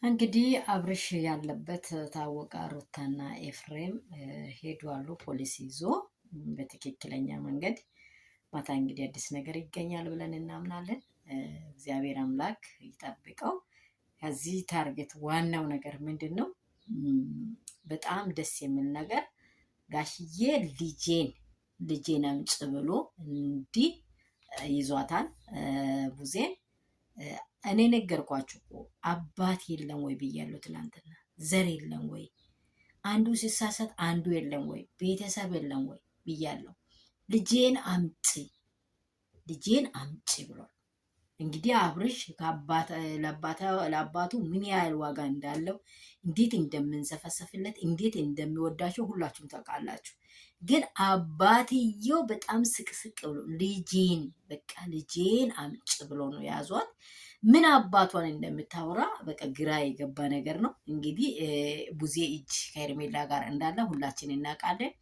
እንግዲህ አብርሽ ያለበት ታወቀ። ሩታና ኤፍሬም ሄዷሉ ፖሊስ ይዞ በትክክለኛ መንገድ። ማታ እንግዲህ አዲስ ነገር ይገኛል ብለን እናምናለን። እግዚአብሔር አምላክ ይጠብቀው። ከዚህ ታርጌት ዋናው ነገር ምንድን ነው? በጣም ደስ የሚል ነገር ጋሽዬ ልጄን አምጭ ብሎ እንዲህ ይዟታል ቡዜን። እኔ ነገርኳችሁ እኮ አባት የለም ወይ ብያለሁ ትላንትና። ዘር የለም ወይ? አንዱ ሲሳሳት አንዱ የለም ወይ? ቤተሰብ የለም ወይ ብያለሁ። ልጄን አምጪ ብሏል። እንግዲህ አብርሽ ለአባቱ ምን ያህል ዋጋ እንዳለው፣ እንዴት እንደምንሰፈሰፍለት፣ እንዴት እንደሚወዳቸው ሁላችሁም ታውቃላችሁ። ግን አባትየው በጣም ስቅስቅ ብሎ ልጄን አምጭ ብሎ ነው ያዟት። ምን አባቷን እንደምታወራ በቃ ግራ የገባ ነገር ነው። እንግዲህ ቡዜ እጅ ከሄርሜላ ጋር እንዳለ ሁላችን እናውቃለን።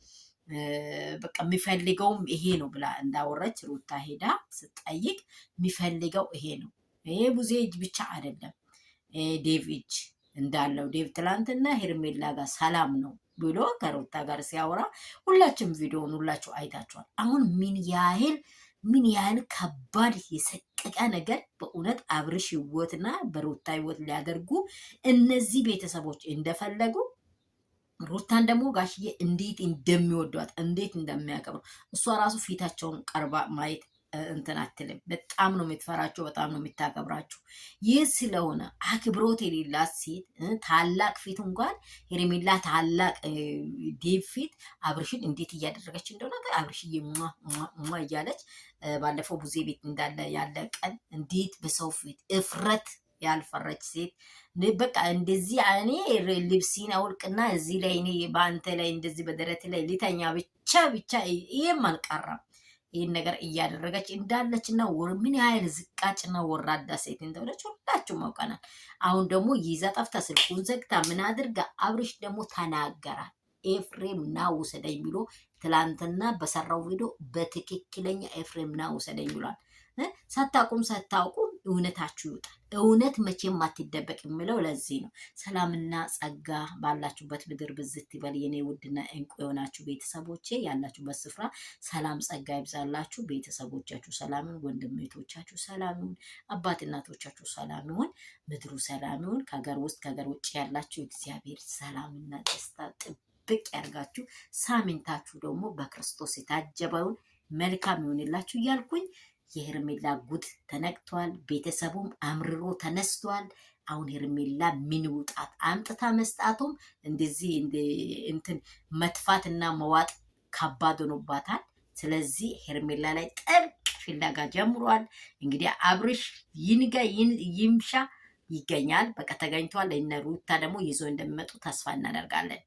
በቃ የሚፈልገውም ይሄ ነው ብላ እንዳወረች ሩታ ሄዳ ስጠይቅ የሚፈልገው ይሄ ነው። ይሄ ቡዜ እጅ ብቻ አይደለም ዴቭ እጅ እንዳለው። ዴቭ ትላንትና ሄርሜላ ጋር ሰላም ነው ብሎ ከሩታ ጋር ሲያወራ ሁላችሁም ቪዲዮውን ሁላችሁ አይታችኋል። አሁን ምን ያህል ከባድ የሰቀቀ ነገር በእውነት አብርሽ ህይወትና በሩታ ህይወት ሊያደርጉ እነዚህ ቤተሰቦች እንደፈለጉ ሩታን ደግሞ ጋሽዬ እንዴት እንደሚወዷት እንዴት እንደሚያከብሩ እሷ ራሱ ፊታቸውን ቀርባ ማየት እንትን አትልም። በጣም ነው የምትፈራቸው፣ በጣም ነው የምታከብራቸው። ይህ ስለሆነ አክብሮት የሌላት ሴት ታላቅ ፊት እንኳን ሄርሜላ ታላቅ ዴቭ ፊት አብርሽን እንዴት እያደረገች እንደሆነ አብርሽዬ እያለች ባለፈው ቡዜ ቤት እንዳለ ያለ ቀን እንዴት በሰው ፊት እፍረት ያልፈረች ሴት በቃ እንደዚህ እኔ ልብሲን አውልቅና እዚህ ላይ እኔ በአንተ ላይ እንደዚህ በደረት ላይ ሊተኛ ብቻ ይሄም አልቀረም። ይህን ነገር እያደረገች እንዳለችና ምን ያህል ዝቃጭና ወራዳ ሴት እንደሆነች ሁላችሁም አውቀናል። አሁን ደግሞ ይዛ ጠፍታ ስልኩን ዘግታ ምን አድርጋ አብርሽ ደግሞ ተናገራል። ኤፍሬም ና ውሰደኝ ብሎ ትላንትና በሰራው ቪዲዮ በትክክለኛ ኤፍሬም ና ውሰደኝ ብሏል። ሳታውቁም እውነታችሁ ይወጣል። እውነት መቼም አትደበቅ የሚለው ለዚህ ነው። ሰላምና ጸጋ ባላችሁበት ምድር ብዝት ይበል። የኔ ውድና እንቁ የሆናችሁ ቤተሰቦቼ ያላችሁበት ስፍራ ሰላም ጸጋ ይብዛላችሁ። ቤተሰቦቻችሁ ሰላም ይሁን፣ ወንድሜቶቻችሁ ሰላም ይሁን፣ አባት እናቶቻችሁ ሰላም ይሁን፣ ምድሩ ሰላም ይሁን። ከሀገር ውስጥ ከሀገር ውጭ ያላችሁ እግዚአብሔር ሰላምና ደስታ ጥብቅ ያርጋችሁ። ሳምንታችሁ ደግሞ በክርስቶስ የታጀበውን መልካም ይሆንላችሁ እያልኩኝ የሄርሜላ ጉድ ተነቅቷል። ቤተሰቡም አምርሮ ተነስቷል። አሁን ሄርሜላ ምን ውጣት አምጥታ መስጣቱም እንደዚህ እንትን መትፋትና መዋጥ ከባድ ሆኖባታል። ስለዚህ ሄርሜላ ላይ ጥብቅ ፍለጋ ጀምሯል። እንግዲህ አብርሽ ይምሻ ይገኛል። በቃ ተገኝቷል። እነ ሩታ ደግሞ ይዞ እንደሚመጡ ተስፋ እናደርጋለን።